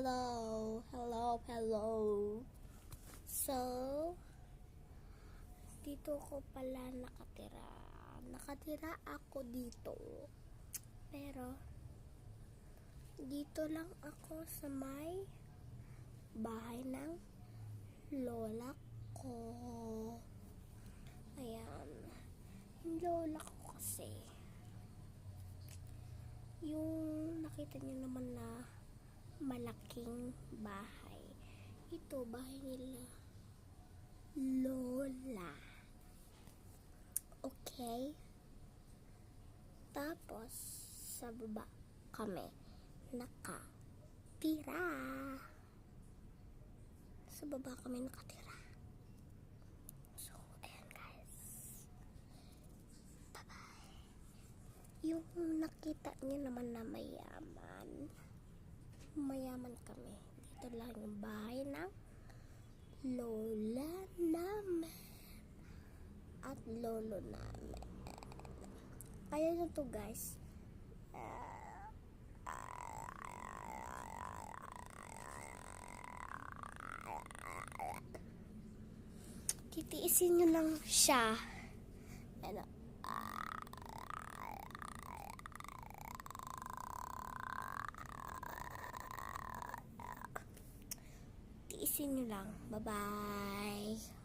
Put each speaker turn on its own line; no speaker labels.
Hello. So, dito ko pala nakatira. Nakatira ako dito. Pero, dito lang ako sa may bahay ng lola ko. Ayan. Yung lola ko kasi, yung nakita niyo naman na malaking bahay. Ito, bahay nila lola. Okay? Tapos, sa baba kami nakatira. Sa baba kami nakatira. So, ayan guys. Bye-bye. Yung nakita niyo naman na mayaman kami. Dito lang yung bahay ng lola namin at lolo namin. Kaya nyo to guys. Titiisin nyo lang siya. Ano? Tiisin nyo lang. Bye-bye.